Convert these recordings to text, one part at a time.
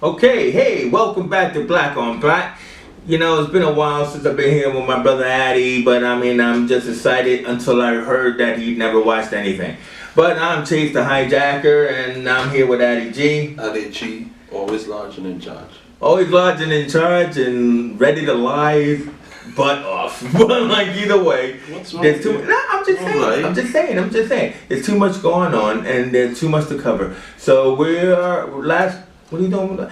Okay, hey, welcome back to Black on Black. You know, it's been a while since I've been here with my brother Addy, but I mean, I'm just excited until I heard that he never watched anything. But I'm Chase the Hijacker, and I'm here with Addy G. Addy G, always large and in charge. Always large and in charge and ready to lie butt off. But like either way, What's wrong there's with too. you? No, I'm just saying. Alright. I'm just saying. There's too much going on, and there's too much to cover. So What are you doing?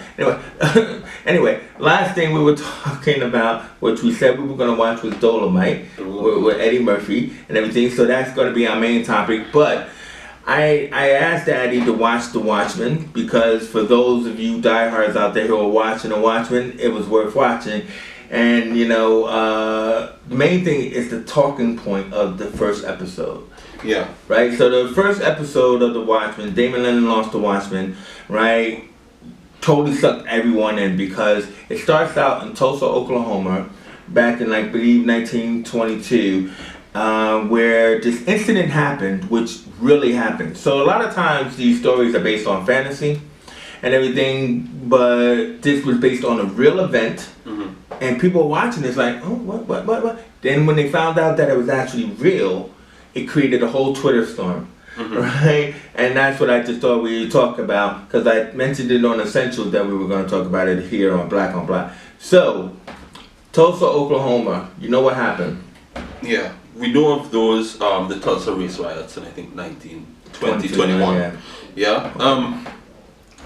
Anyway, last thing we were talking about, which we said we were going to watch, was Dolomite with Eddie Murphy and everything. So that's going to be our main topic. But I asked Addy to watch The Watchmen because for those of you diehards out there who are watching The Watchmen, it was worth watching. And you know, the main thing is the talking point of the first episode. Yeah. Right. So the first episode of The Watchmen, Damon Lennon lost The Watchmen. Right. Totally sucked everyone in because it starts out in Tulsa, Oklahoma, back in I believe 1922, where this incident happened, which really happened. So a lot of times these stories are based on fantasy and everything, but this was based on a real event, and people watching it's like, oh, what? Then when they found out that it was actually real, it created a whole Twitter storm. Right, and that's what I just thought we would talk about because I mentioned it on Essentials that we were going to talk about it here on Black on Black. So, Tulsa, Oklahoma, you know what happened? Yeah. We know of those, the Tulsa race riots in I think 2021. Yeah.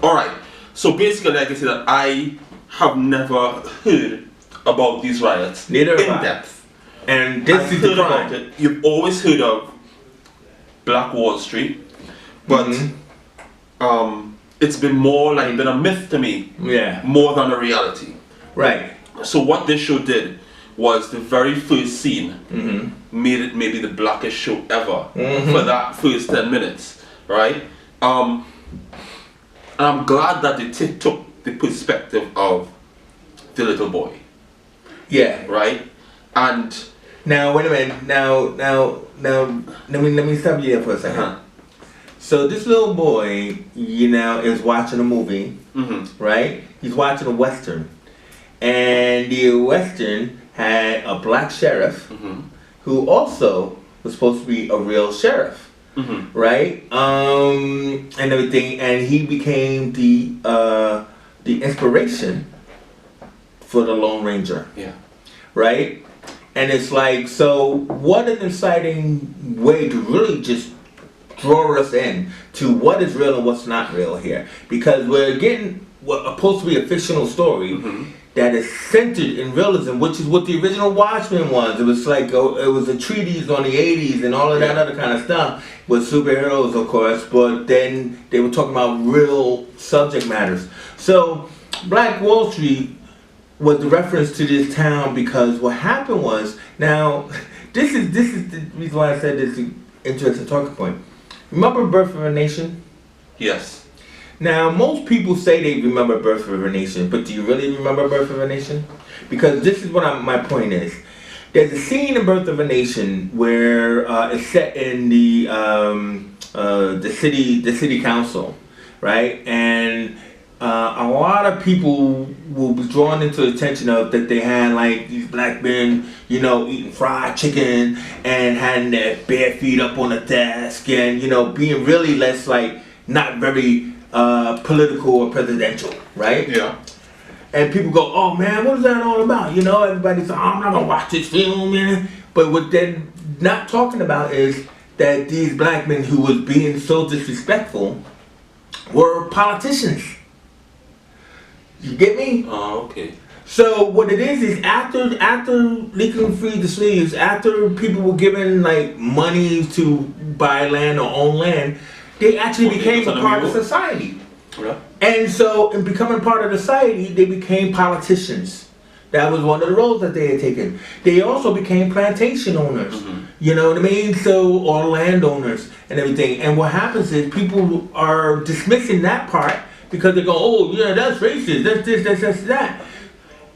Alright. So basically, like I said, that I have never heard about these riots Neither in have I. depth. And this I've is the heard about crime. it. You've always heard of Black Wall Street, but it's been more like been a myth to me, Yeah. more than a reality. Right. So what this show did was the very first scene made it maybe the blackest show ever for that first 10 minutes, right? And I'm glad that they took the perspective of the little boy, Yeah. right? And Now wait a minute. Now let me stop you there for a second. So this little boy, you know, is watching a movie, right? He's watching a western, and the western had a black sheriff who also was supposed to be a real sheriff, right? And everything, and he became the inspiration for the Lone Ranger, yeah, right? And it's like, so what an exciting way to really just draw us in to what is real and what's not real here. Because we're getting what's supposed to be a fictional story that is centered in realism, which is what the original Watchmen was. It was like, it was a treatise on the 80s and all of that other kind of stuff with superheroes, of course, but then they were talking about real subject matters. So Black Wall Street was the reference to this town because what happened was, now this is the reason why I said this is an interesting talking point. Remember Birth of a Nation? yes, Now most people say they remember Birth of a Nation, but do you really remember Birth of a Nation? Because this is what my point is. There's a scene in Birth of a Nation where it's set in the city council, right? And a lot of people will be drawn into the attention of that they had like these black men, you know, eating fried chicken and having their bare feet up on the desk and, you know, being really less like not very political or presidential, right? yeah, And people go, oh man, what is that all about? You know, everybody says, oh, I'm not gonna watch this film, man. But what they're not talking about is that these black men who was being so disrespectful were politicians. You get me? oh, okay, So what it is after Lincoln freed the slaves, after people were given like money to buy land or own land, they actually became a part of society. yeah, And so in becoming part of the society, they became politicians. That was one of the roles that they had taken. They also became plantation owners. You know what I mean? So, or landowners and everything. And what happens is people are dismissing that part because they go, oh yeah, that's racist, that's this, that's that.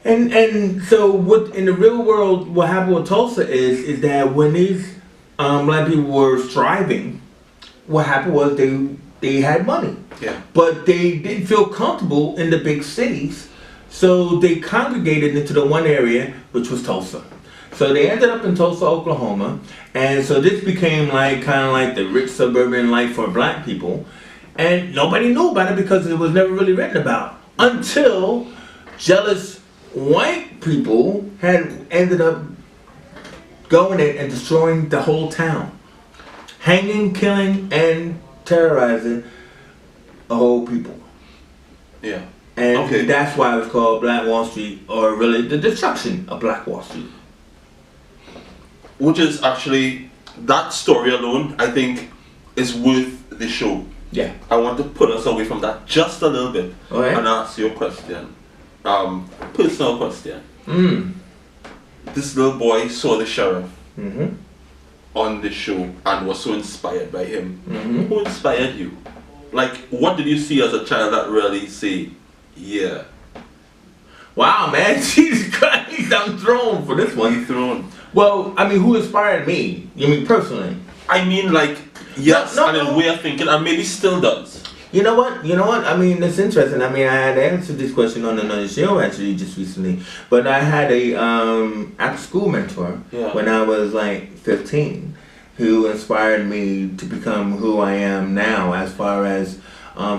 And so what in the real world, what happened with Tulsa is that when these black people were striving, what happened was they had money. Yeah. But they didn't feel comfortable in the big cities, so they congregated into the one area, which was Tulsa. So they ended up in Tulsa, Oklahoma, and so this became like kind of like the rich suburban life for black people, and nobody knew about it because it was never really written about until jealous white people had ended up going in and destroying the whole town, hanging, killing, and terrorizing a whole people. Yeah. And that's why it's called Black Wall Street, or really the destruction of Black Wall Street. Which is actually, that story alone, I think, is worth the show. Yeah. I want to put us away from that just a little bit and ask you a question. Personal question. This little boy saw the sheriff on the show and was so inspired by him. Who inspired you? Like, what did you see as a child that really say, yeah? Wow, man, Jesus Christ, I'm thrown for this one. You thrown. Well, I mean, who inspired me? You mean personally? I mean, like, yes, No, and in a way of thinking, and maybe still does. You know what? I mean, it's interesting. I mean, I had answered this question on another show actually just recently. But I had a after school mentor when I was like 15 who inspired me to become who I am now, as far as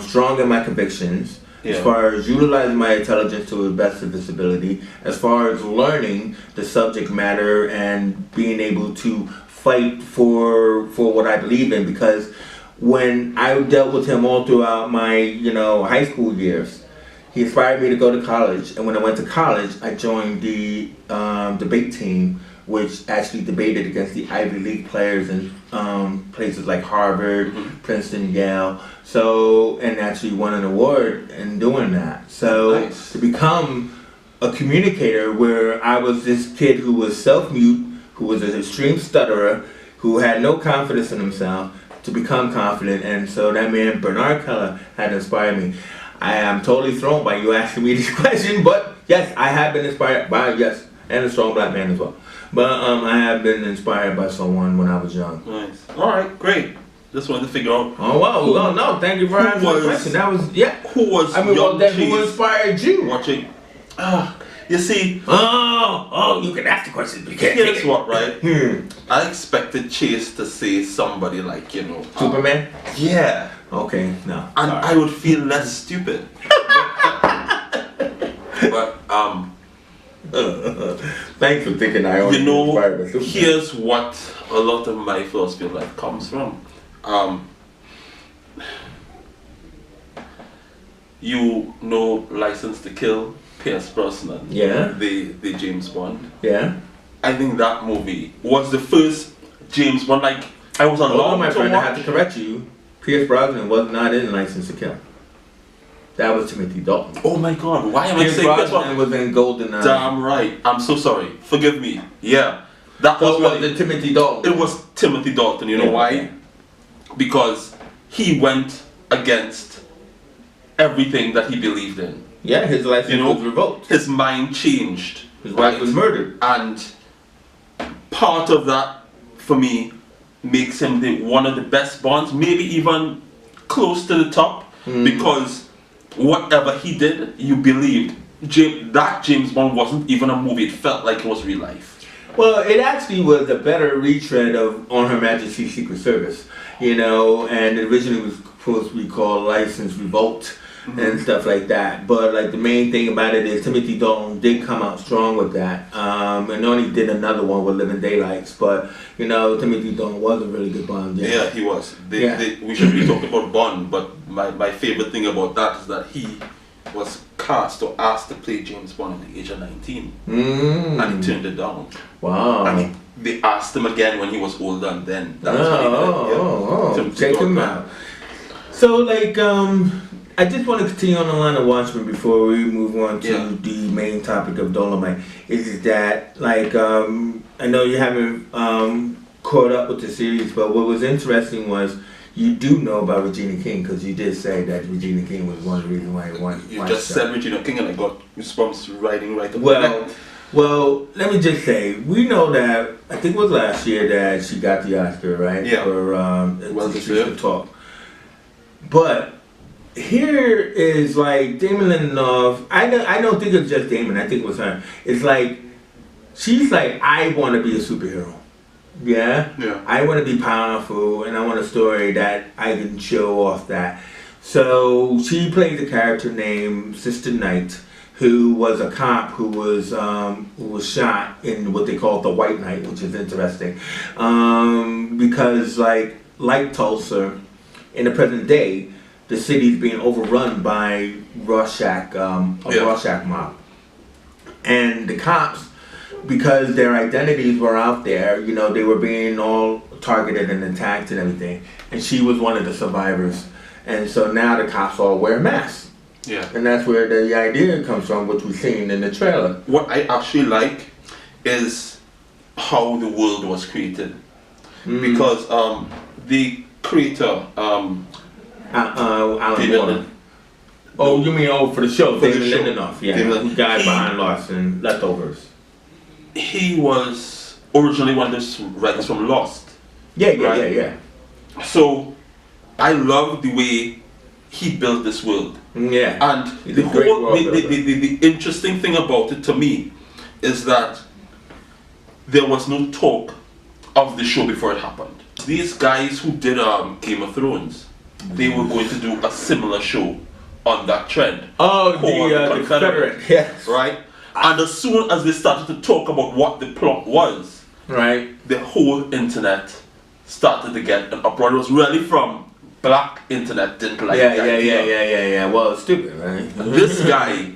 strong in my convictions, as far as utilizing my intelligence to the best of its ability, as far as learning the subject matter and being able to fight for what I believe in. Because when I dealt with him all throughout my high school years, he inspired me to go to college. And when I went to college, I joined the debate team, which actually debated against the Ivy League players in places like Harvard, Princeton, Yale. So, and actually won an award in doing that. So to become a communicator, where I was this kid who was self-mute, who was an extreme stutterer, who had no confidence in himself, to become confident. And so that man, Bernard Keller, had inspired me. I am totally thrown by you asking me this question, but yes, I have been inspired by, and a strong black man as well. But I have been inspired by someone when I was young. Nice. All right, great. Just wanted to figure out. Oh wow! Well, no, thank you for asking the question. That was Who was? I mean, well, then who inspired you? Watching. You see. Oh, you can ask the question. You can't. Here's what, right? I expected Chase to say somebody like Superman. Yeah. Okay, no. And I would feel less stupid. But thanks for thinking I only inspired by Superman. Here's what a lot of my philosophy of life comes from. License to Kill, Pierce Brosnan. Yeah. The James Bond. Yeah. I think that movie was the first James Bond. Like, I was alone. My friend, I have to correct you. Pierce Brosnan was not in License to Kill. That was Timothy Dalton. Oh my God! Why am I saying Pierce Brosnan was in GoldenEye. Damn right. I'm so sorry. Forgive me. Yeah. That was the Timothy Dalton. It was Timothy Dalton. You know why? Okay. Because he went against everything that he believed in. Yeah, his license was revoked. His mind changed. His wife was murdered. And part of that, for me, makes him one of the best Bonds, maybe even close to the top, because whatever he did, you believed. That James Bond wasn't even a movie. It felt like it was real life. Well, it actually was a better retread of On Her Majesty's Secret Service, and it originally was supposed to be called License Revolt and stuff like that. But like the main thing about it is Timothy Dalton did come out strong with that, and only did another one with Living Daylights. But Timothy Dalton was a really good Bond. Yeah, he was. We should be talking about Bond, but my favorite thing about that is that he was cast or asked to play James Bond at the age of 19, and he turned it down. Wow. I mean, they asked him again when he was older, and then that was check him out. So like I just want to continue on the line of Watchmen before we move on to the main topic of Dolomite. Is that like I know you haven't caught up with the series, but what was interesting was you do know about Regina King, because you did say that Regina King was one of the reasons why you wanted. You just said Regina King, and I got goosebumps writing right up. Well, let me just say, we know that I think it was last year that she got the Oscar, right? Yeah. For well deserved. Talk. But here is like Damon Lindelof. I don't think it's just Damon. I think it was her. It's like she's like, I want to be a superhero. Yeah. I want to be powerful, and I want a story that I can show off that. So she plays a character named Sister Knight, who was a cop who was shot in what they call the White Night, which is interesting, because like Tulsa, in the present day, the city's being overrun by Rorschach, Rorschach mob, and the cops, because their identities were out there, you know, they were being all targeted and attacked and everything, and she was one of the survivors, and so now the cops all wear masks. Yeah. And that's where the idea comes from, which we've seen in the trailer. What I actually like is how the world was created. Because the creator, Alan David Moore. Oh, you mean for the show, For the David show. Lindelof, yeah, David- who died behind Lost and Leftovers. he was originally one of the writers from Lost. Yeah. So I love the way he built this world. Yeah. And He's the a great whole world the interesting thing about it to me is that there was no talk of the show before it happened. These guys who did Game of Thrones, they were going to do a similar show on that trend. Oh, called the Confederate. Yes. Right? And as soon as they started to talk about what the plot was, Right. the whole internet started to get an uproar. It was really from black internet didn't like the idea. Yeah. Well, it's stupid, right? This guy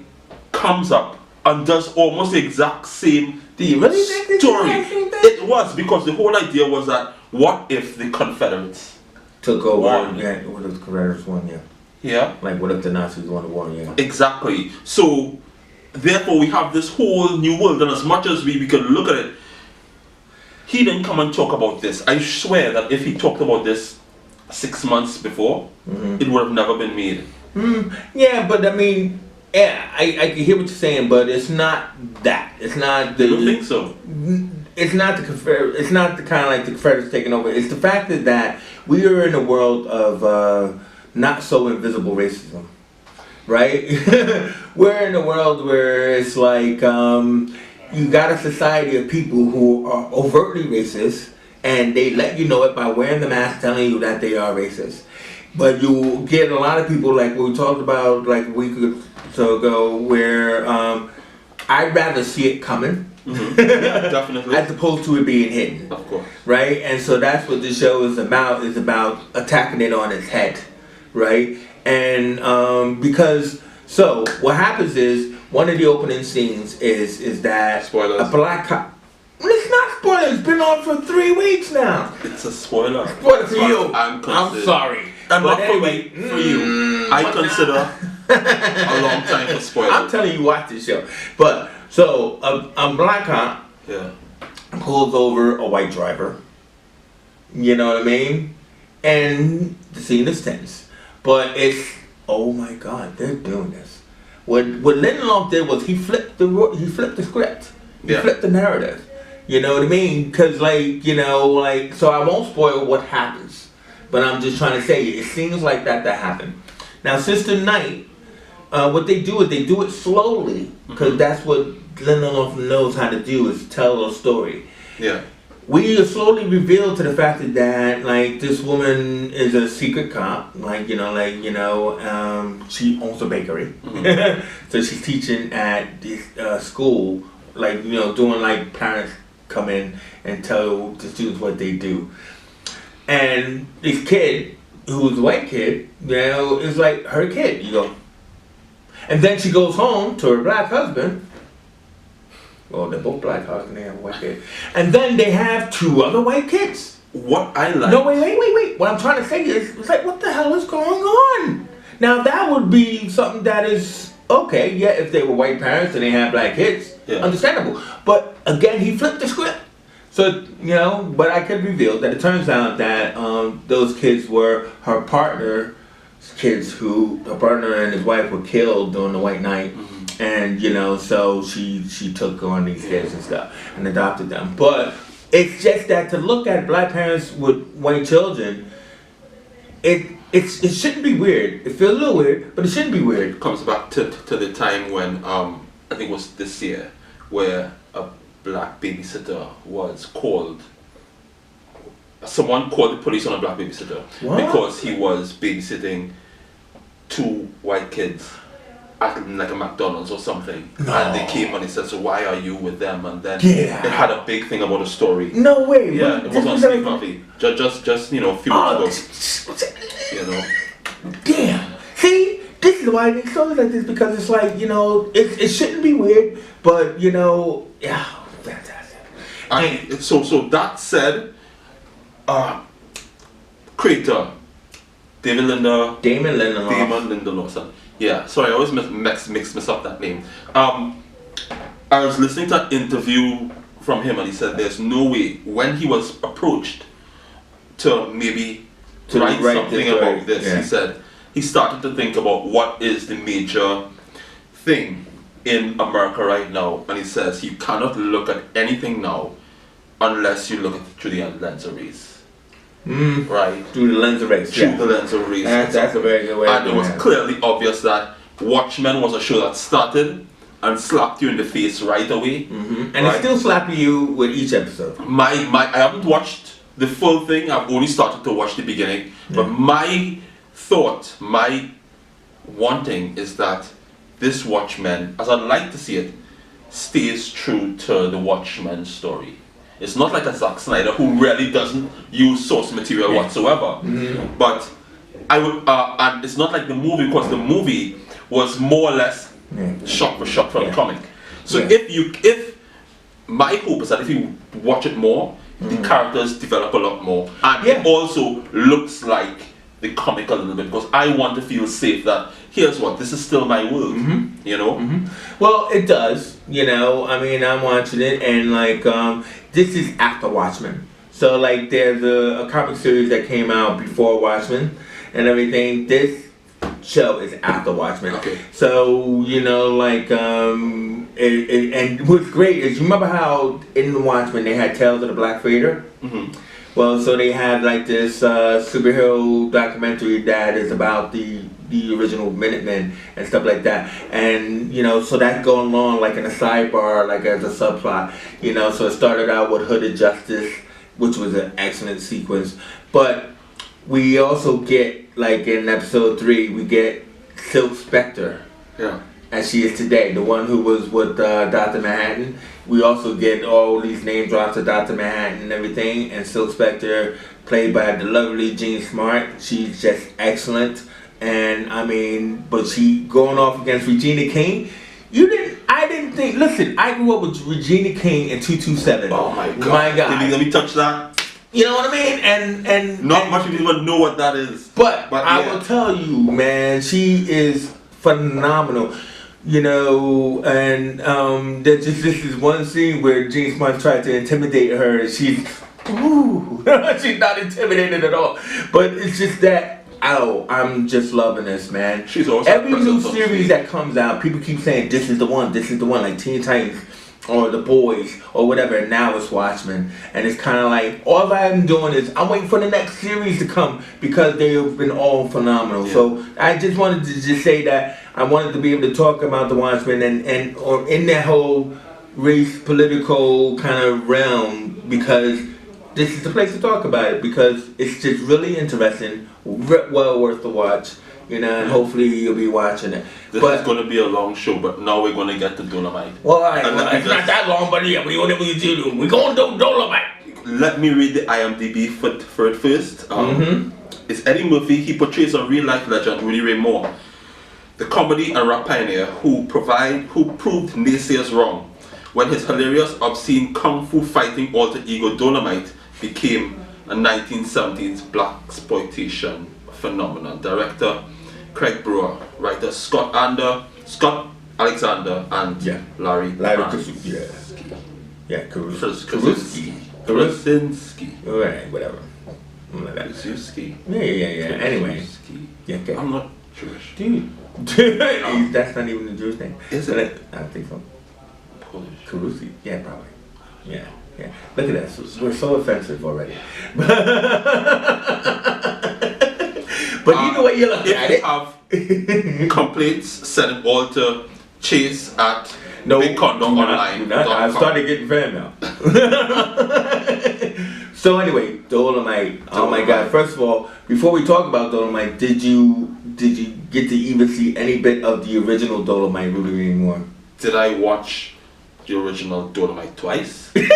comes up and does almost the exact same Do you really think this story. is the same thing? It was, because the whole idea was that what if the Confederates Took over. won? Yeah, what if the Confederates won? Yeah. Yeah, Like, what if the Nazis won the war? Yeah. exactly. So therefore we have this whole new world, and as much as we can look at it, he didn't come and talk about this. I swear that if he talked about this 6 months before, it would have never been made. Yeah, but I mean, yeah, I can hear what you're saying, but it's not that. It's not the. I don't think so. It's not the Confederate. It's not the kind of like the Confederates taking over. It's the fact that we are in a world of not so invisible racism, right? We're in a world where it's like you got a society of people who are overtly racist, and they let you know it by wearing the mask, telling you that they are racist. But you get a lot of people, like we talked about like a week or so ago, where I'd rather see it coming, Yeah, definitely. as opposed to it being hidden, Of course. right? And so that's what the show is about attacking it on its head, right? And because, so what happens is, one of the opening scenes is that Spoilers. a black cop. It's not spoilers. It's been on for 3 weeks now. It's a spoiler. Spoiler for you. I'm I'm sorry. And But not for anyway, me, for you. I consider a long time for spoilers. I'm telling you, watch this show. But so a black cop Yeah. pulls over a white driver. You know what I mean? And the scene is tense. But it's, oh my God, they're doing this. What Lindelof did was he flipped the script. He Yeah. flipped the narrative. You know what I mean? Because so I won't spoil what happens. But I'm just trying to say, it seems like that happened. Now, Sister Knight, what they do is they do it slowly. Because that's what Lindelof knows how to do, is tell a story. Yeah. We are slowly revealed to the fact that like this woman is a secret cop, she owns a bakery, so she's teaching at this school, doing like parents come in and tell the students what they do, and this kid who's a white kid, is like her kid, and then she goes home to her black husband. Well, they're both black and they have a white kid. And then they have 2 other white kids. What I like. No, wait. What I'm trying to say is, it's like, what the hell is going on? Now, that would be something that is, okay, yeah, if they were white parents and they had black kids, understandable. But, again, he flipped the script. So, but I could reveal that it turns out that those kids were her partner's kids her partner and his wife were killed during the White Night. And so she took on these kids and stuff and adopted them. But it's just that to look at black parents with white children, it it shouldn't be weird. It feels a little weird, but it shouldn't be weird. Comes back to the time when I think it was this year where a black babysitter was called. Someone called the police on a black babysitter because he was babysitting 2 white kids at like a McDonald's or something, and they came and they said, "So why are you with them?" And then it had a big thing about a story. No way. Yeah, it was on Steve Harvey. Just a few weeks ago. Damn. See, this is why it's stories like this, because it's like, it shouldn't be weird, but yeah, fantastic. So that said, creator Damon Linda Lawson. Yeah, sorry, I always mix up that name. I was listening to an interview from him, and he said there's no way, when he was approached to maybe write something about this, he said he started to think about what is the major thing in America right now, and he says you cannot look at anything now unless you look at it through the lens of race. Right? Through the lens of race. Through the lens of race. That's a very good way. And it was clearly obvious that Watchmen was a show that started and slapped you in the face right away. And it's still slapping you with each episode. I haven't watched the full thing. I've only started to watch the beginning. But my thought, my wanting is that this Watchmen, as I'd like to see it, stays true to the Watchmen story. It's not like a Zack Snyder who really doesn't use source material whatsoever. But I would, and it's not like the movie, because the movie was more or less shot for shot from the comic. So if my hope is that if you watch it more, the characters develop a lot more, and it also looks like the comic a little bit, because I want to feel safe that here's what, this is still my world, Well, it does, I mean, I'm watching it, and like, this is after Watchmen. So like, there's a comic series that came out before Watchmen and everything. This show is after Watchmen. Okay. So, and what's great is, you remember how in the Watchmen they had Tales of the Black Freighter? Well, so they had like this superhero documentary that is about the original Minutemen and stuff like that, and so that's going on like in a sidebar, like as a subplot, so it started out with Hooded Justice, which was an excellent sequence, but we also get, like in episode 3, we get Silk Spectre, as she is today, the one who was with Dr. Manhattan. We also get all these name drops of Dr. Manhattan and everything, and Silk Spectre, played by the lovely Jean Smart. She's just excellent, and I mean, but she going off against Regina King. I didn't think. Listen, I grew up with Regina King in 227. Oh my God! My God! Let me touch that. You know what I mean? And not much people even know what that is. But I will tell you, man, she is phenomenal. And this is one scene where Jean Smart tried to intimidate her, and she's not intimidated at all. But it's just that, I'm just loving this, man. She's also every new series that comes out, people keep saying this is the one, like Teen Titans or The Boys or whatever, and now it's Watchmen, and it's kind of like, all I'm doing is I'm waiting for the next series to come, because they've been all phenomenal. So I just wanted to just say that I wanted to be able to talk about the Watchmen and or in that whole race political kind of realm, because this is the place to talk about it, because it's just really interesting, well worth the watch. And hopefully you'll be watching it. This is going to be a long show, but now we're going to get to Dolomite. Well, it's not that long, but yeah, we're going to do Dolomite. Let me read the IMDb for it first. It's Eddie Murphy. He portrays a real-life legend, Rudy Ray Moore, the comedy and rap pioneer who proved naysayers wrong when his hilarious, obscene kung fu fighting alter ego Dolomite became a 1970s blaxploitation phenomenon. Director Craig Brewer, writer Scott Alexander, and Larry Krasinski. Krasinski. Alright, whatever. Krasinski. Yeah. Anyway. Okay. I'm not Jewish. Dude. That's not even the Jewish name. Is it? I don't think so. Polish. Karusi? Yeah, probably. Yeah. Look at that. We're so offensive already. But either way you look if at you it. have complaints, send it all to Chase at No, BigCondorOnline.com. I started getting fan mail. So anyway, Dolomite. Oh my God! First of all, before we talk about Dolomite, did you get to even see any bit of the original Dolomite Rudy Ray Moore? Did I watch the original Dolomite twice? Because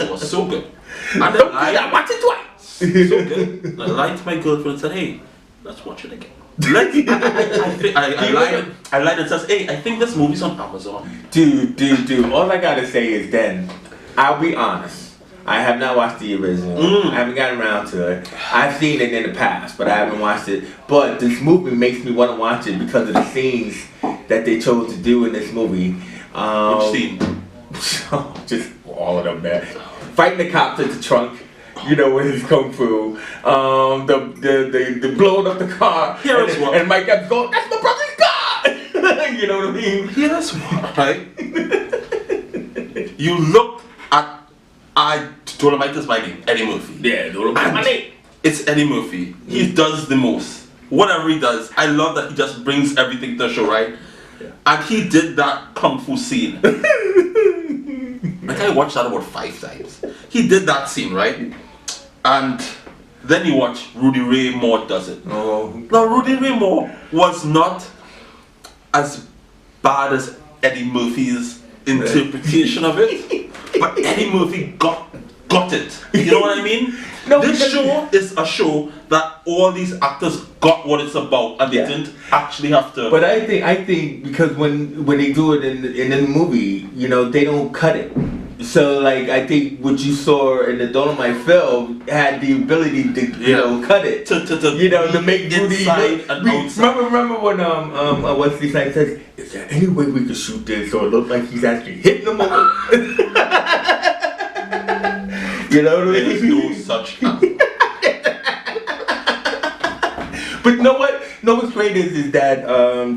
it was so good. And then I watched it twice. So good. I lied to my girlfriend and said, "Hey, let's watch it again." I lied and says, "Hey, I think this movie's on Amazon." Dude. All I gotta say is, then, I'll be honest. I have not watched the original. I haven't gotten around to it. I've seen it in the past, but I haven't watched it. But this movie makes me want to watch it because of the scenes that they chose to do in this movie. Which scene? Just all of them, man. Fighting the cops at the trunk. You know, with his kung fu, the blowing up the car, and Mike Epps going, "That's my brother's car." You know what I mean? Yes, right. You look at Dolomite is my name, Eddie Murphy. Yeah, Dolomite is my name. It's Eddie Murphy. He does the most. Whatever he does, I love that he just brings everything to the show, right? Yeah. And he did that kung fu scene. Like I watched that about 5 times. He did that scene, right? And then you watch Rudy Ray Moore does it. Oh. Now Rudy Ray Moore was not as bad as Eddie Murphy's interpretation of it, but Eddie Murphy got it. You know what I mean? No, this show is a show that all these actors got what it's about, and they didn't actually have to. But I think because when they do it in the movie, you know, they don't cut it. So like I think what you saw in the Dolomite film had the ability to you know cut it to make Rudy inside and outside. Remember when Wesley Snipes says, "Is there any way we could shoot this so it looks like he's actually hitting the movie?" You know what I mean? There's no such thing. But you know what? No, what's great is that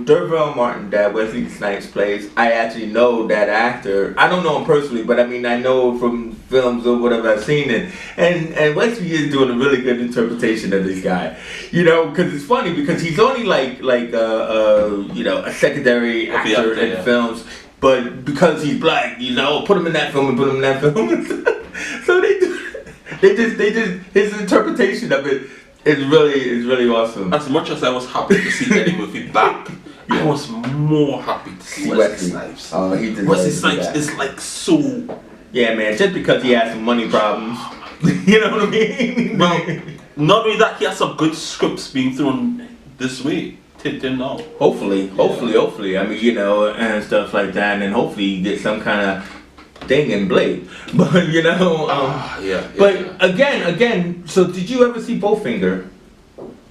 Derval Martin, that Wesley Snipes plays, I actually know that actor. I don't know him personally, but I mean I know from films or whatever I've seen it. And Wesley is doing a really good interpretation of this guy. You know, because it's funny because he's only like you know, a secondary actor in films, but because he's black, you know, put him in that film and put him in that film. So they just his interpretation of it. It's really awesome. As much as I was happy to see Eddie Murphy back, I was more happy to see Wesley Snipes. Oh, he did. Wesley Snipes is like so. Yeah, man. Just because he has some money problems, you know what I mean? Well, not only that, he has some good scripts being thrown this way. Till now. Hopefully. I mean, you know, and stuff like that, and hopefully you get some kind of thing in Blade. But you know, again. So did you ever see Bowfinger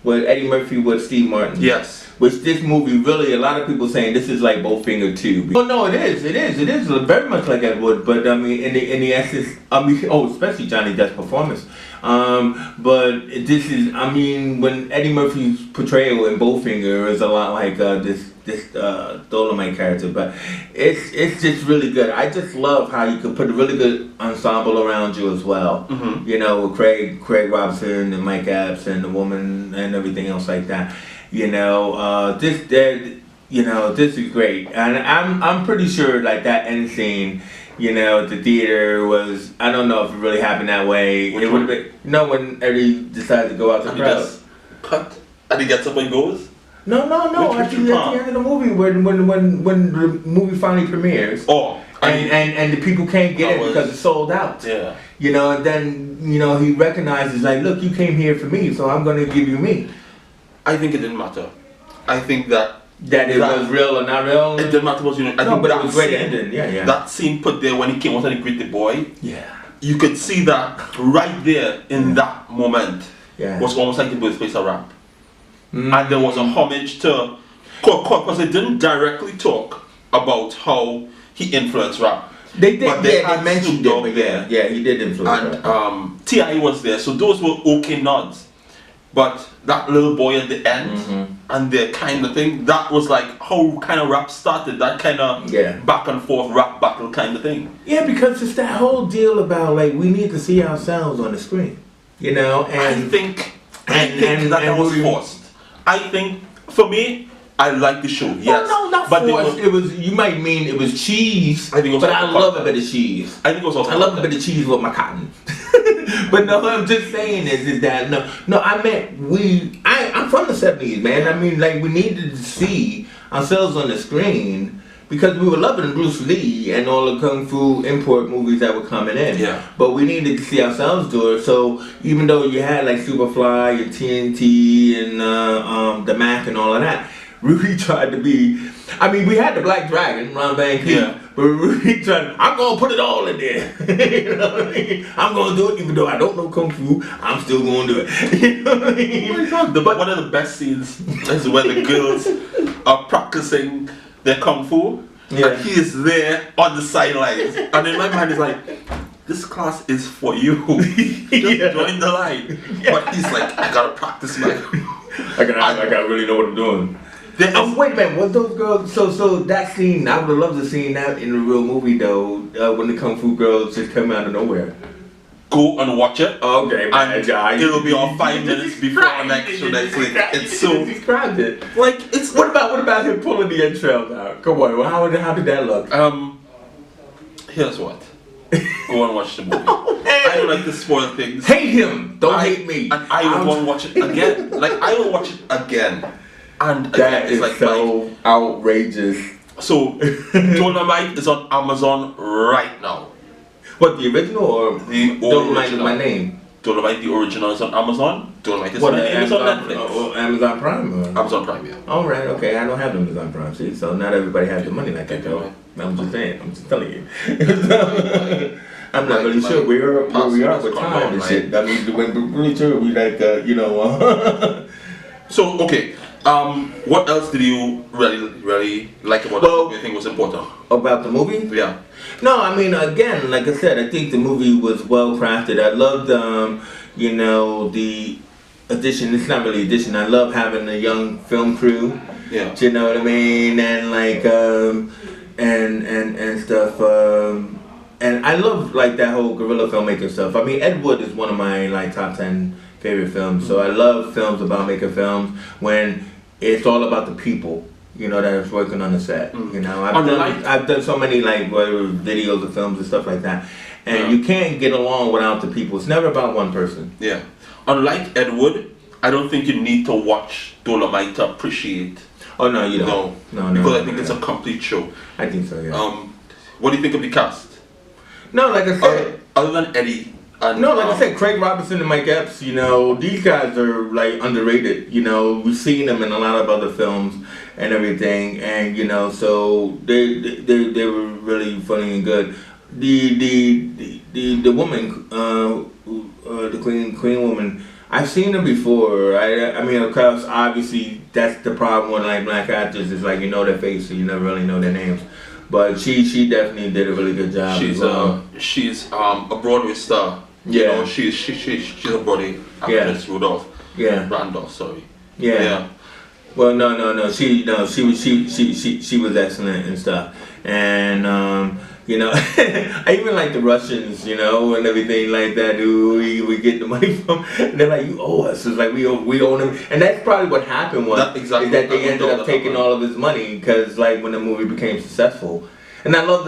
with Eddie Murphy with Steve Martin? Yes. Which this movie really, a lot of people saying this is like Bowfinger 2. Oh no, it is very much like Ed Wood, but I mean in the essence, I mean, especially Johnny Depp's performance. But this is, I mean, when Eddie Murphy's portrayal in Bowfinger is a lot like this Dolomite character, but it's just really good. I just love how you could put a really good ensemble around you as well. Mm-hmm. You know, with Craig Robinson and Mike Epps and the woman and everything else like that. You know, this is great, and I'm pretty sure like that end scene, you know, the theater was, I don't know if it really happened that way. It would have been, when Eddie decided to go out to the crowd. Cut, and he gets up and goes. No. Actually, at the end of the movie, when the movie finally premieres. Oh. And the people can't get it because it's sold out. Yeah. You know, and then he recognizes like, look, you came here for me, so I'm going to give you me. I think it didn't matter. I think that it was real or not real. It didn't matter what you know. I think but that it was great ending. Yeah. That scene put there when he came out and he greeted the boy. Yeah. You could see that right there in that moment. Yeah. Was almost like the birthplace of rap. And there was a homage to, because they didn't directly talk about how he influenced rap. They did. But they mentioned it. But yeah, he did influence. And T.I. was there, so those were okay nods. But that little boy at the end, and the kind of thing, that was like how kind of rap started, that kind of back and forth rap battle kind of thing. Yeah, because it's that whole deal about like we need to see ourselves on the screen, you know. And I think I think that was forced. I think, for me, I like the show, yes. No, not but forced. It was, you might mean it was cheese, I think it was but also I love a bit of cheese. I think it was also I love a bit of cheese with my cotton. But no, what I'm just saying is that, no, I meant I'm from the 70s, man. I mean, like, we needed to see ourselves on the screen because we were loving Bruce Lee and all the Kung Fu import movies that were coming in. Yeah. But we needed to see ourselves do it. So even though you had like Superfly and TNT and the Mac and all of that, Rudy tried to be. I mean, we had the Black Dragon, Ron Van Cleef, Yeah. but Rudy tried. I'm gonna put it all in there. You know what I mean? I'm gonna do it, even though I don't know Kung Fu. I'm still gonna do it. You know what I mean? Oh my God. But one of the best scenes is when the girls are practicing their Kung Fu. Yeah. And he is there on the sidelines. And in my mind, it's like, this class is for you. Just join the line. But he's like, I gotta practice my. I really know what I'm doing. Wait a minute, was those girls? So that scene, I would have loved to see that in the real movie though. When the Kung Fu girls just come out of nowhere. Go and watch it. Okay, man, and it'll be on 5 minutes before next week. It's so described it. like it's. What about him pulling the entrails out? Come on, how did that look? Here's what. Go and watch the movie. I don't like to spoil things. Hate him. Don't hate me. And I will go and watch it again. Like I will watch it again. And That again, is it's like so outrageous. So Dolomite is on Amazon right now. What, the original or The Dolomite is original. my name? Dolomite, the original, is on Amazon. Dolomite is What, my name is on Amazon, Netflix. Amazon Prime? Or? Amazon Prime, yeah. All right, okay. I don't have Amazon Prime, see, so not everybody has the money like that, though. I'm just saying. I'm just telling you. I'm not really sure where we are with time and shit. I mean, we're really sure we like, So okay, what else did you really like about Well, it? You think was important? about the movie? Yeah. No, I mean, again, like I said, I think the movie was well crafted. I loved, the addition. It's not really addition. I love having a young film crew. Yeah. You know what I mean? And like, and stuff. And I love like that whole guerrilla filmmaking stuff. I mean, Ed Wood is one of my like top 10 favorite films. So I love films about making films when it's all about the people, you know, that is working on the set. You know, I've done so many like videos of films and stuff like that, and you can't get along without the people. It's never about one person. Yeah. Unlike Ed Wood, I don't think you need to watch Dolomite to appreciate. Oh no, you don't. No. Because I think it's a complete show. I think so. Yeah. What do you think of the cast? No, like I said. Other than Eddie. And, No, like I said, Craig Robinson and Mike Epps, you know, these guys are like underrated. You know, we've seen them in a lot of other films and everything, and you know, so they were really funny and good. The woman, the queen woman, I've seen her before. I mean, of course, obviously that's the problem with like black actors is like you know their face, so you never really know their names. But she definitely did a really good job. She's a Broadway star. You know, she's a Broadway actress. Rudolph. Yeah. Randolph. Sorry. Yeah. Well, no. She was excellent and stuff. And you know, I even like the Russians, you know, and everything like that. Who we get the money from? And they're like, you owe us. It's like we owe them. And that's probably what happened is that they ended up taking all of his money because like when the movie became successful. And I love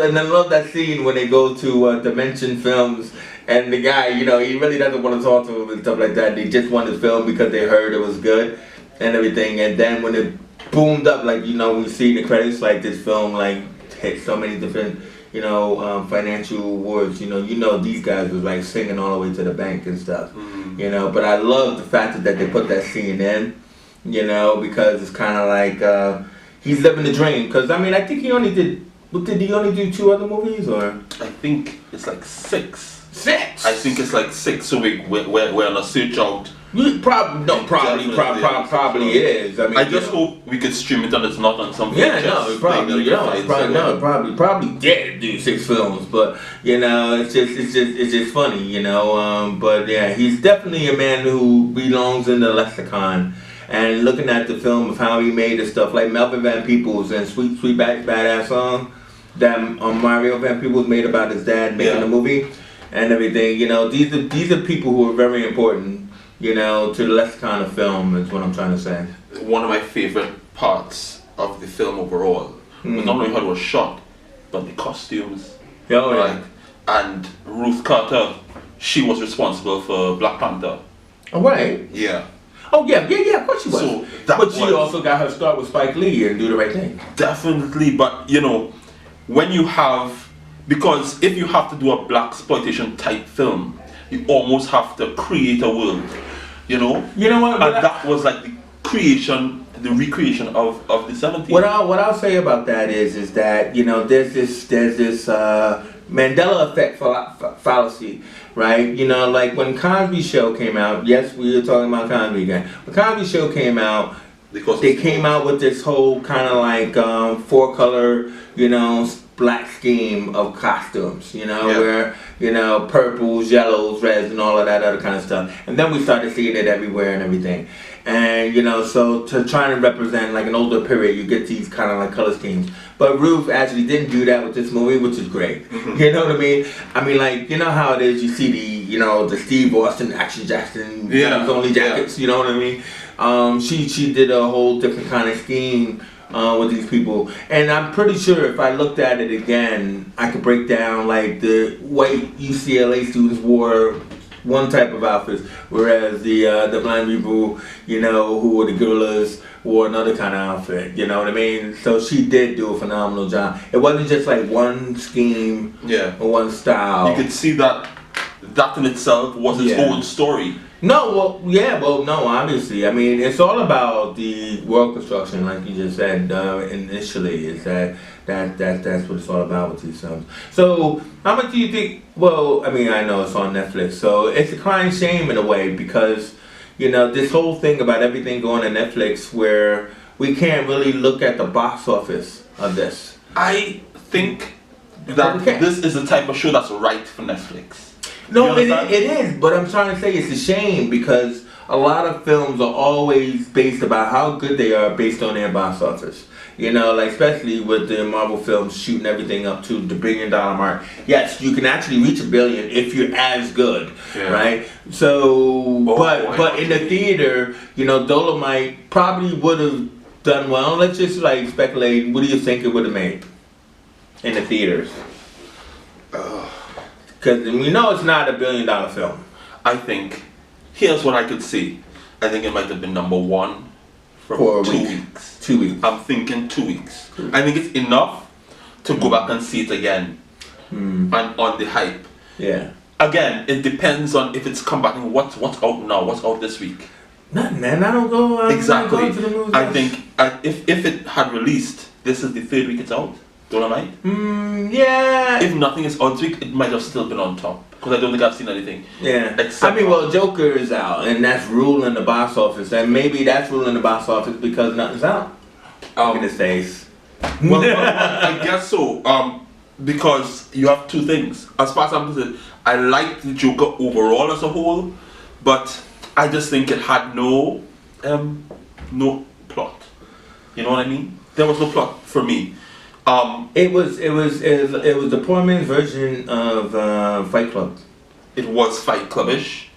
that scene when they go to Dimension Films. And the guy, you know, he really doesn't want to talk to him and stuff like that. They just wanted to film because they heard it was good and everything. And then when it boomed up, like, you know, we see the credits, like this film, like, hit so many different, you know, financial awards. You know, these guys was like singing all the way to the bank and stuff. Mm-hmm. You know, but I love the fact that they put that scene in, you know, because it's kind of like he's living the dream. Because, I mean, I think he only did he only do 2 other movies, or? I think it's like 6. 6? I think it's like 6, so we're on a search out. Probably is. I mean, I just hope we could stream it and it's not on something. Probably did do 6 films, but you know, it's just funny, you know. But yeah, he's definitely a man who belongs in the lexicon. And looking at the film of how he made the stuff, like Melvin Van Peebles and Sweet Badass Song that Mario Van Peebles made about his dad making the movie and everything. You know, these are people who are very important to the lexicon of film is what I'm trying to say. One of my favorite parts of the film overall was not only how it was shot, but the costumes. Oh, right? yeah. And Ruth Carter, she was responsible for Black Panther. Oh, right. Yeah. Oh, yeah, of course she was. So but she also got her start with Spike Lee and Do the Right Thing. Definitely, but when you have, because if you have to do a black exploitation type film, you almost have to create a world, You know what? And that was like the recreation of the 70s. What I'll say about that is that there's this Mandela effect fallacy, right? Like when Cosby Show came out. Yes, we were talking about Cosby again. When Cosby Show came out, they came out with this whole kind of like 4-color, black scheme of costumes, where purples, yellows, reds, and all of that other kind of stuff. And then we started seeing it everywhere and everything. And so to try to represent like an older period, you get these kind of like color schemes. But Ruth actually didn't do that with this movie, which is great. Mm-hmm. You know what I mean? I mean, like, how it is. You see the Steve Austin, Action Jackson, only jackets. You know what I mean? She did a whole different kind of scheme with these people, and I'm pretty sure if I looked at it again, I could break down like the white UCLA students wore one type of outfits, whereas the blind people, who were the gorillas, wore another kind of outfit. You know what I mean? So she did do a phenomenal job. It wasn't just like one scheme or one style. You could see that in itself was its own story. No, obviously. I mean, it's all about the world construction, like you just said initially. Is that's what it's all about with these films. So, how much do you think? Well, I mean, I know it's on Netflix, so it's a crying shame in a way because this whole thing about everything going to Netflix, where we can't really look at the box office of this. I think that this is the type of show that's right for Netflix. No, it is, but I'm trying to say it's a shame because a lot of films are always based about how good they are based on their box office. Like especially with the Marvel films shooting everything up to the $1 billion mark. Yes, you can actually reach $1 billion if you're as good, right? So, but in the theater, Dolomite probably would have done well. Let's just like speculate. What do you think it would have made in the theaters? Because we know it's not $1 billion film. I think, here's what I could see. I think it might have been number 1 for 2 weeks. 2 weeks. I'm thinking 2 weeks. I think it's enough to go back and see it again. And on the hype. Yeah. Again, it depends on if it's combating what's out now, what's out this week. Nothing, man. I don't go. Exactly. Don't go to the movies. I think if it had released, this is the 3rd week it's out. Dolomite? Yeah. If nothing is on this week, it might have still been on top. Because I don't think I've seen anything. Yeah. Joker is out, and that's ruling the box office. And maybe that's ruling the box office because nothing's out. In his face. Well, I guess so. Because you have two things. As far as I'm concerned, I like the Joker overall as a whole, but I just think it had no plot. You know what I mean? There was no plot for me. It was the poor man's version of Fight Club. It was Fight Club-ish.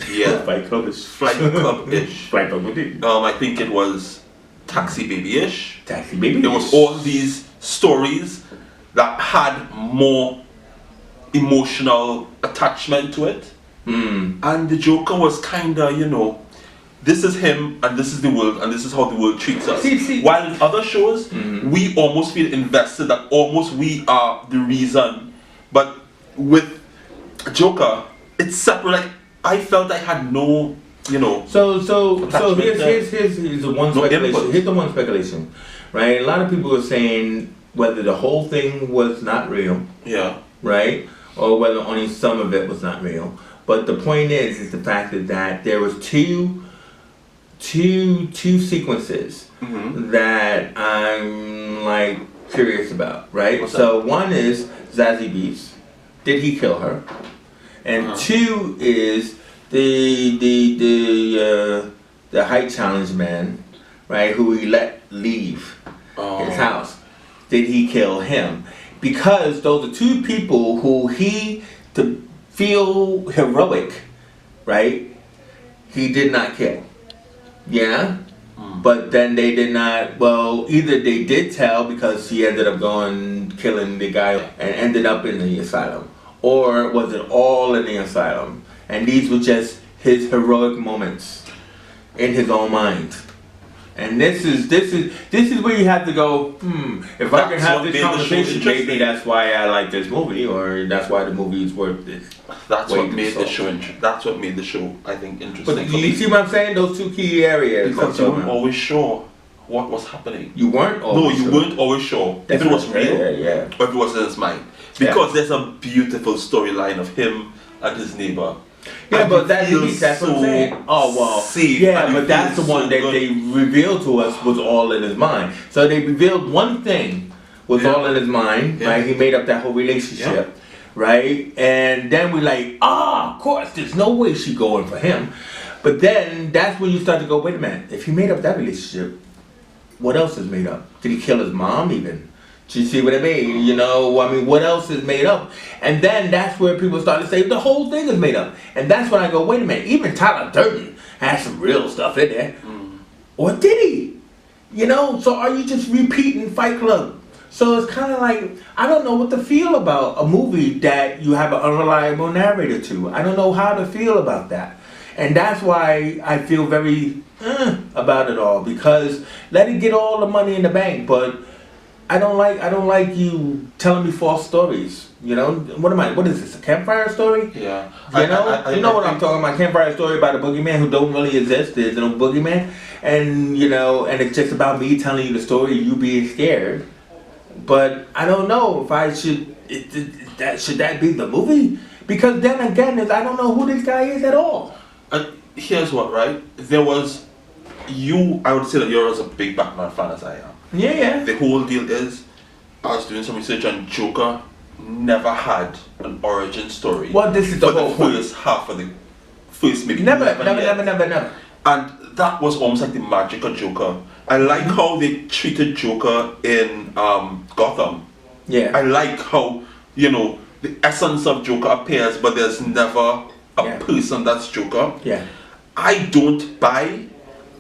Yeah. Fight Club-ish. Fight Club-ish. Fight Club-ish. I think it was Taxi Baby-ish. Taxi Baby. There was all these stories that had more emotional attachment to it. And the Joker was kinda, this is him and this is the world and this is how the world treats us. While in other shows, we almost feel invested that almost we are the reason. But with Joker, it's separate. Like, I felt I had no, So here's the one speculation. Input. Here's the one speculation, right? A lot of people are saying whether the whole thing was not real, right, or whether only some of it was not real. But the point is the fact that there was two sequences that I'm like curious about, right? So one is Zazie Beetz. Did he kill her? And two is the height challenge man, right, who he let leave his house. Did he kill him? Because those are two people who to feel heroic, right? he did not kill. Yeah? But then they did not, well, either they did tell because he ended up killing the guy and ended up in the asylum. Or was it all in the asylum? And these were just his heroic moments in his own mind. And this is where you have to go, if I can have this conversation, maybe that's why I like this movie, or that's why the movie is worth this. That's what made the show That's what made the show, I think, interesting. But you see what I'm saying? Those two key areas. Because you weren't always sure what was happening. You weren't always sure. No, you weren't always sure if it was real or if it was in his mind. Because there's a beautiful storyline of him and his neighbor. Yeah, but that's what I'm saying. Oh, well, but that's the one that they revealed to us was all in his mind. So they revealed one thing was all in his mind, right? He made up that whole relationship, right? And then we're like, of course, there's no way she going for him. But then that's when you start to go, wait a minute, if he made up that relationship, what else is made up? Did he kill his mom even? Do you see what I mean? You know, I mean, what else is made up? And then that's where people start to say the whole thing is made up. And that's when I go, wait a minute, even Tyler Durden has some real stuff in there. Or did he? You know, so are you just repeating Fight Club? So it's kind of like, I don't know what to feel about a movie that you have an unreliable narrator to. I don't know how to feel about that. And that's why I feel very about it all. Because let it get all the money in the bank, but I don't like you telling me false stories. You know, what is this, a campfire story? Yeah. You know what I'm talking about, campfire story about a boogeyman who don't really exist. There's no boogeyman. And, you know, and it's just about me telling you the story, you being scared. But I don't know if I should that be the movie? Because then again, I don't know who this guy is at all. Here's what, right? There was, I would say that you're as a big Batman fan as I am. Yeah. The whole deal is, I was doing some research on Joker never had an origin story. Well, this is the whole first half of the first maybe never. And that was almost like the magic of Joker. I like how they treated Joker in Gotham. Yeah. I like how, you know, the essence of Joker appears, but there's never a person that's Joker. Yeah. I don't buy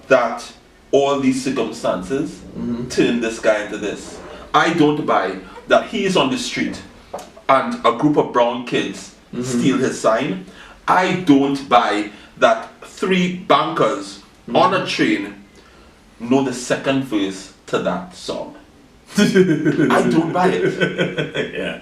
that all these circumstances turn this guy into this. I don't buy that he's on the street and a group of brown kids steal his sign. I don't buy that 3 bankers on a train know the second verse to that song. I don't buy it. Yeah.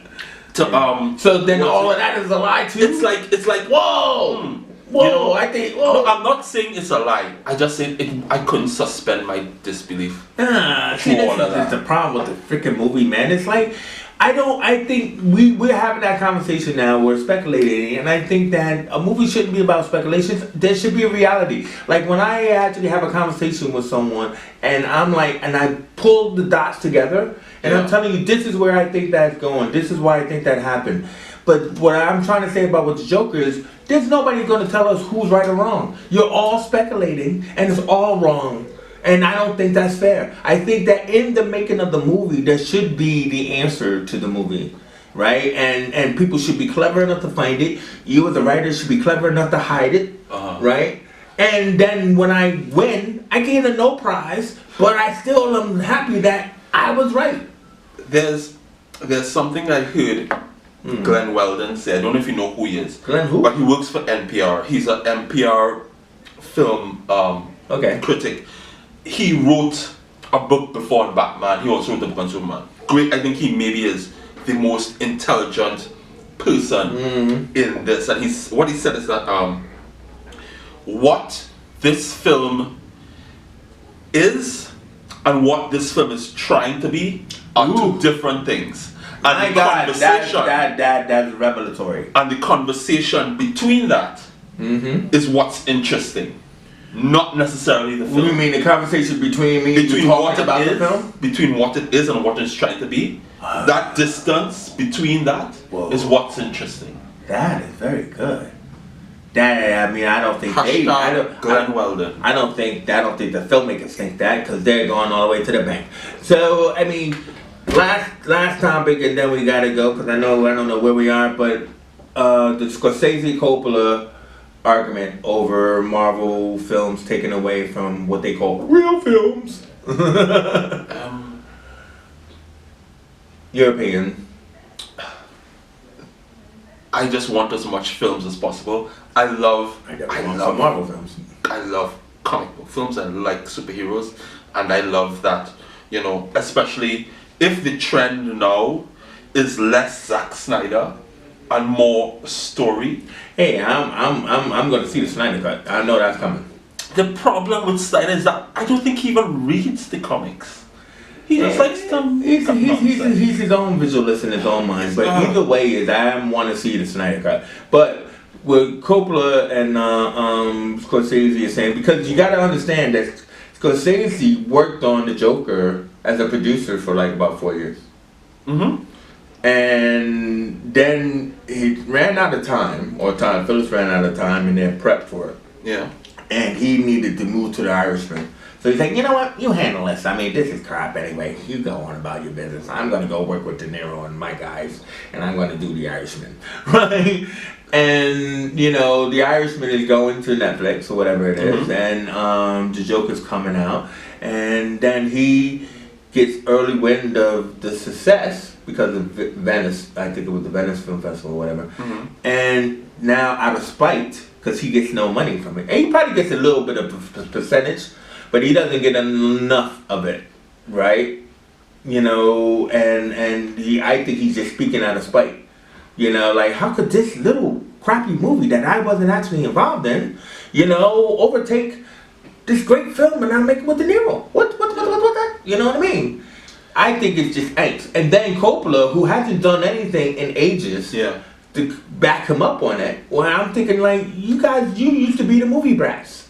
So then all of that is a lie too? It's like whoa! Whoa, you know, I think. Whoa. No, I'm not saying it's a lie. I just said I couldn't suspend my disbelief. See, that's the problem with the freaking movie, man. It's like, I think we're having that conversation now. We're speculating, and I think that a movie shouldn't be about speculations. There should be a reality. Like when I actually have a conversation with someone, and I'm like, and I pull the dots together, and I'm telling you, this is where I think that's going. This is why I think that happened. But what I'm trying to say about what the Joker is, there's nobody going to tell us who's right or wrong. You're all speculating, and it's all wrong. And I don't think that's fair. I think that in the making of the movie, there should be the answer to the movie, right? And people should be clever enough to find it. You as a writer should be clever enough to hide it, right? And then when I win, I get a no prize, but I still am happy that I was right. There's something I heard Glenn Weldon say. I don't know if you know who he is. Glenn who? But he works for NPR. He's an NPR film critic. He wrote a book before on Batman. He also wrote a book on Superman. Great. I think he maybe is the most intelligent person in this. And what he said is that what this film is and what this film is trying to be are two different things. And that's revelatory. And the conversation between that is what's interesting. Not necessarily the film. What do you mean the conversation between what about it is, the film? between what it is and what it's trying to be? That distance between that is what's interesting. That is very good. I don't think Glenn Weldon. I don't think the filmmakers think that because they're going all the way to the bank. So I mean, last topic, and then we gotta go because I don't know where we are, but the Scorsese Coppola argument over Marvel films taken away from what they call real films. Your opinion? I just want as much films as possible. I love Marvel films. I love comic book films. I like superheroes, and I love that, you know, especially if the trend now is less Zack Snyder and more story. Hey, I'm gonna see the Snyder Cut. I know that's coming. The problem with Snyder is that I don't think he even reads the comics. He just likes them. He's his own visualist in his own mind. But either way, is I want to see the Snyder Cut. But what Coppola and Scorsese are saying, because you got to understand that Scorsese worked on the Joker as a producer for like about 4 years. Mm-hmm. And then he ran out of time, or Todd Phillips ran out of time, and then prepped for it. Yeah. And he needed to move to the Irishman. So he's like, you know what? You handle this. I mean, this is crap anyway. You go on about your business. I'm going to go work with De Niro and my guys, and I'm going to do The Irishman. Right? And, you know, The Irishman is going to Netflix or whatever it is, and the Joker's coming out. And then he gets early wind of the success because of Venice. I think it was the Venice Film Festival or whatever. Mm-hmm. And now, out of spite, because he gets no money from it. And he probably gets a little bit of a percentage, but he doesn't get enough of it, right? You know, and I think he's just speaking out of spite. You know, like, how could this little crappy movie that I wasn't actually involved in, you know, overtake this great film and I make it with De Niro? What that? You know what I mean? I think it's just angst. And then Coppola, who hasn't done anything in ages, to back him up on it. Well, I'm thinking, like, you used to be the movie brats.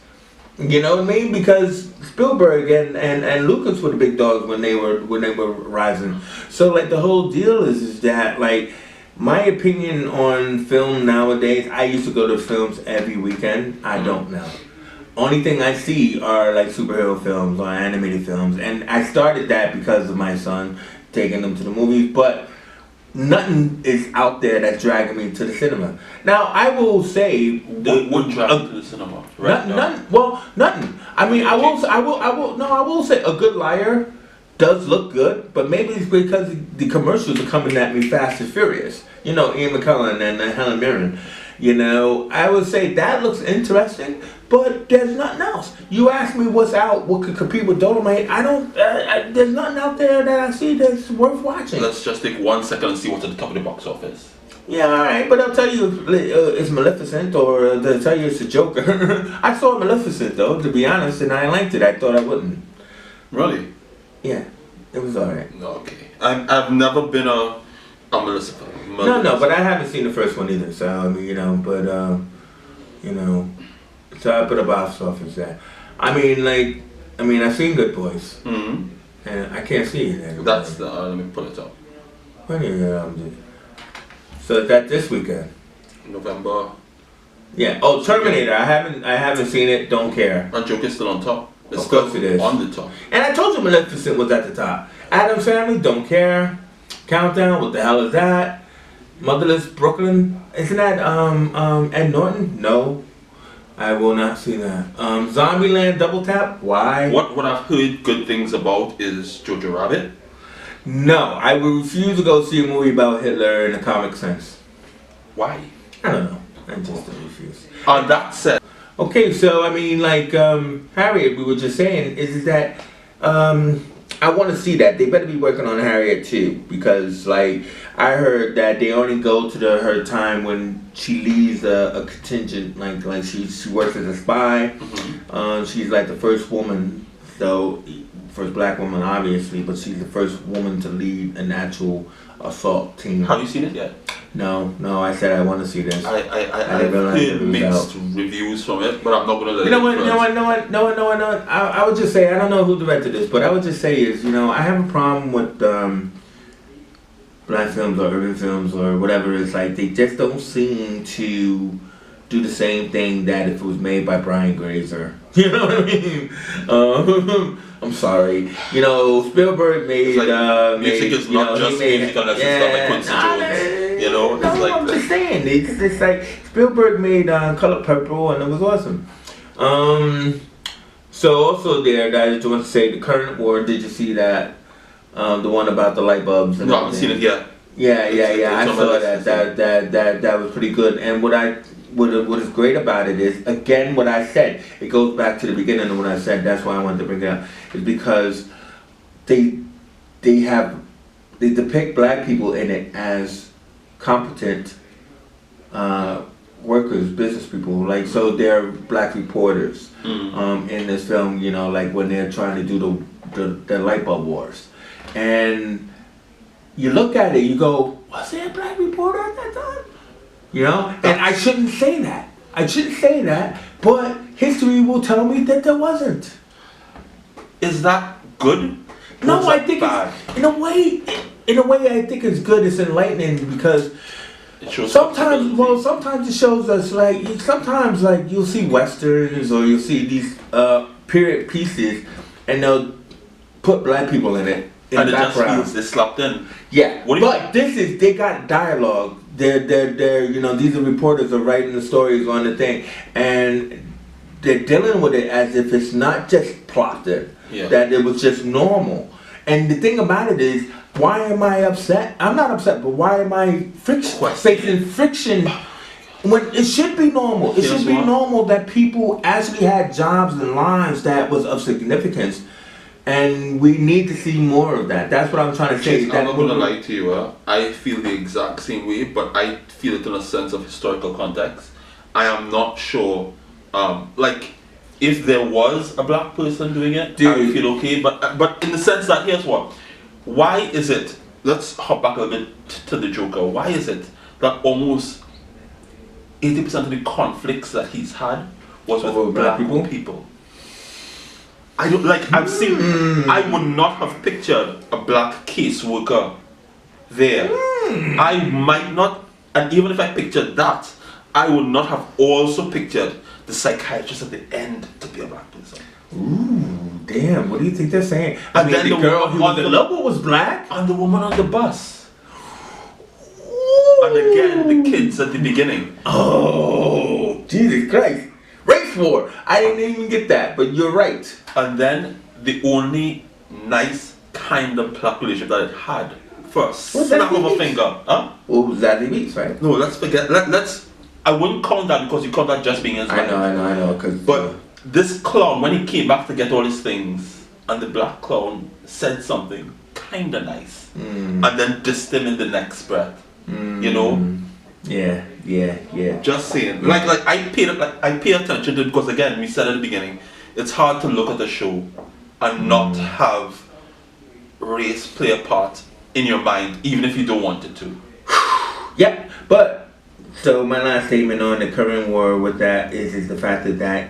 You know what I mean? Because Spielberg and Lucas were the big dogs when they were rising. So, like, the whole deal is that, like, my opinion on film nowadays, I used to go to films every weekend. I don't now. Only thing I see are, like, superhero films or animated films. And I started that because of my son taking them to the movies. But nothing is out there that's dragging me to the cinema. Now, I will say, What drag you to the cinema? Right? Nothing. I mean, I will say A Good Liar does look good, but maybe it's because the commercials are coming at me fast and furious. You know, Ian McKellen and Helen Mirren. You know, I would say that looks interesting, but there's nothing else. You ask me what's out, what could compete with Dolomite, I don't, there's nothing out there that I see that's worth watching. Let's just take 1 second and see what's at the top of the box office. Yeah, alright, but I'll tell you it's Maleficent, or they'll tell you it's a Joker. I saw Maleficent, though, to be honest, and I liked it. I thought I wouldn't. Really? Yeah, it was alright. Okay. I've never been a Maleficent. No, but I haven't seen the first one either, so, I mean, you know, but, you know, so I put a box office there. I mean, I've seen Good Boys, and I can't see it. That's the, let me pull it up. So is that this weekend? November. Yeah. Oh, Terminator. I haven't seen it. Don't care. And Joker's still on top. It's of course it is. On the top. And I told you Maleficent was at the top. Addams Family. Don't care. Countdown. What the hell is that? Motherless Brooklyn. Isn't that Ed Norton? No. I will not see that. Zombieland Double Tap. Why? What I've heard good things about is Jojo Rabbit. No, I would refuse to go see a movie about Hitler in a comic sense. Why? I don't know. I just refuse. On that said. Okay, so I mean, like, Harriet, we were just saying, is that I want to see that. They better be working on Harriet too, because, like, I heard that they only go to her time when she leads a contingent, like she works as a spy. She's like the first woman, so first black woman obviously, but she's the first woman to lead an actual assault team. Have you seen it yet? No, I said I want to see this. I heard mixed reviews from it, but I'm not gonna let You know what? I would just say, I don't know who directed this, but I would just say is, you know, I have a problem with black films or urban films or whatever. It's like they just don't seem to do the same thing that if it was made by Brian Grazer. You know what I mean? I'm sorry. You know, Spielberg made music is not just music unless it's done by Quincy Jones. You know, it's No, like I'm just saying. It's like Spielberg made Color Purple, and it was awesome. So also there, guys, I just want to say the current war. Did you see that? The one about the light bulbs. And no, I haven't seen it yet. Yeah. I It's on my saw list. that was pretty good. And what is great about it is, again, what I said. It goes back to the beginning of what I said. That's why I wanted to bring it up. Is because they depict black people in it as competent workers, business people. Like, so they're black reporters in this film. You know, like when they're trying to do the light bulb wars. And you look at it, you go, was there a black reporter at that time? You know? And I shouldn't say that. But history will tell me that there wasn't. Is that good? No, Or is I that think bad? it's, in a way, I think it's good. It's enlightening because It shows sometimes it shows us like you'll see westerns or you'll see these period pieces, and they'll put black people in it. and it just feels they slapped in. Yeah, What do you but they got dialogue. They're you know, these are reporters are writing the stories on the thing, and they're dealing with it as if it's not just plotted. Yeah. That it was just normal. And the thing about it is, why am I upset? I'm not upset, but why am I facing friction when it should be normal? It should be normal that people actually had jobs and lives that was of significance. And we need to see more of that. That's what I'm trying to say. I'm not gonna lie to you. I feel the exact same way, but I feel it in a sense of historical context. I am not sure. Like, if there was a black person doing it, I would feel okay. But in the sense that, here's what. Why is it? Let's hop back a little bit to the Joker. Why is it that almost 80% of the conflicts that he's had was with black people? I don't like. I've seen. I would not have pictured a black caseworker there. I might not, and even if I pictured that, I would not have also pictured the psychiatrist at the end to be a black person. Ooh, damn! What do you think they're saying? And then the girl who was in love was black, and the woman on the bus, Ooh. and again the kids at the beginning. Oh, Jesus Christ! Race war. I didn't even get that, but you're right. And then the only nice kind of black relationship that it had first snap of a finger. Huh? What was that? The Beats, right? No, let's forget. Let's. I wouldn't count that because you count that just being his wife. I know. But this clown, when he came back to get all his things, and the black clown said something kinda nice, and then dissed him in the next breath. You know? Yeah. Just saying. Like I pay attention to it because again, we said at the beginning, it's hard to look at a show and not have race play a part in your mind, even if you don't want it to. Yep. But so my last statement on the current war with that is the fact that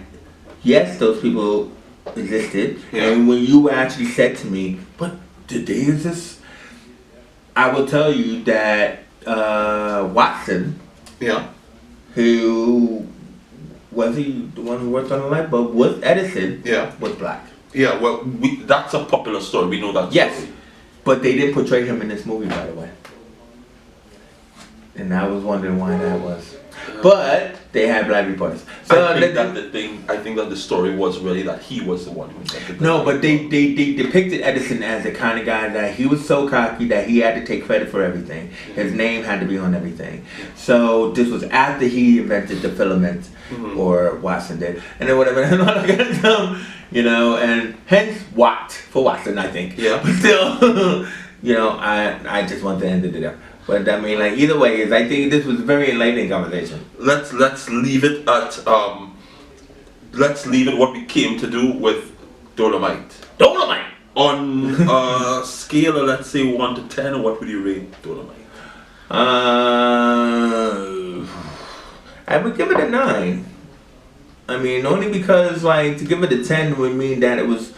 yes, those people existed, and when you actually said to me, "But did they exist?" I will tell you that Watson. Yeah. Who was he? The one who worked on the light bulb was Edison. Yeah. Was black. Yeah. Well, that's a popular story. We know that. Yes. Story. But they didn't portray him in this movie, by the way. And I was wondering why that was. But they had black reporters. So I think that the story was really that he was the one who invented. No, but they depicted Edison as the kind of guy that he was so cocky that he had to take credit for everything. His name had to be on everything. So this was after he invented the filament, or Watson did, and then whatever. You know, and hence Watt for Watson, I think. Yeah. But still, you know, I just want to end it there. But I mean, like, either way, I think this was a very enlightening conversation. Let's leave it at what we came to do with Dolomite. Dolomite. On a scale of, let's say, 1 to 10, what would you rate Dolomite? I would give it a 9. I mean, only because, like, to give it a 10 would mean that it was,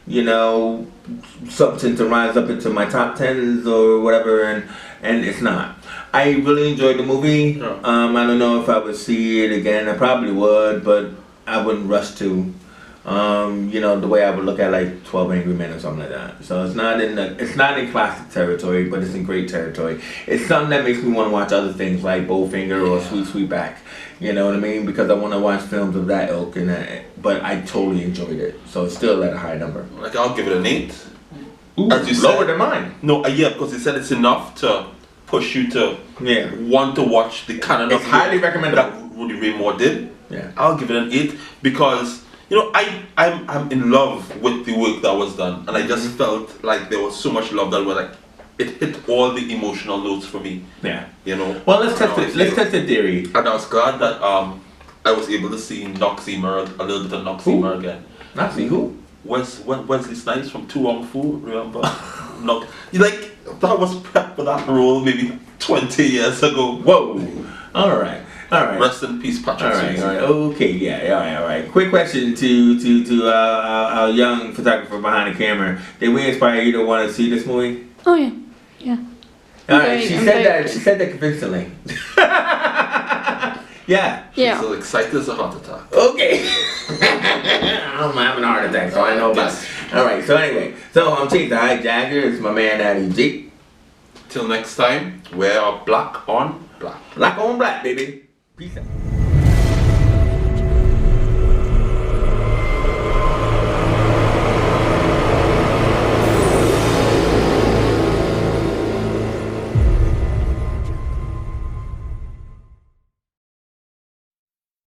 you know, something to rise up into my top 10s or whatever, and it's not. I really enjoyed the movie. Yeah. I don't know if I would see it again. I probably would, but I wouldn't rush to. You know, the way I would look at like 12 Angry Men or something like that. So it's not in classic territory, but it's in great territory. It's something that makes me want to watch other things like Bowfinger or Sweet Sweetback. You know what I mean? Because I want to watch films of that ilk, but I totally enjoyed it. So it's still at a high number. Like, I'll give it an 8. Ooh, as you lower said. than mine. No, yeah, because he said it's enough to push you to want to watch the canon It's of highly recommendable. that Rudy Ray Moore did. Yeah. I'll give it an 8 because, you know, I'm in love with the work that was done, and I just felt like there was so much love that was like it hit all the emotional notes for me. Yeah. You know. Well, let's test it. Let's test the theory. And I was glad that I was able to see Noxemer, a little bit of Noxemer again. Noxie who? Wesley Snipes from Tu Wong Fu, remember? No, like that was prep for that role maybe 20 years ago. Whoa! All right. Rest in peace, Patrick. All right. Okay. Yeah. All right. Quick question to our young photographer behind the camera. Did we inspire you to want to see this movie? Oh yeah. All right. She said that convincingly. Yeah. She's so excited it's a heart attack. Okay. I'm having a heart attack, so I know about it. All right. So anyway, I'm Chase the Hijacker. It's my man Addy G. Till next time, wear black on black. Black on black, baby. Peace out.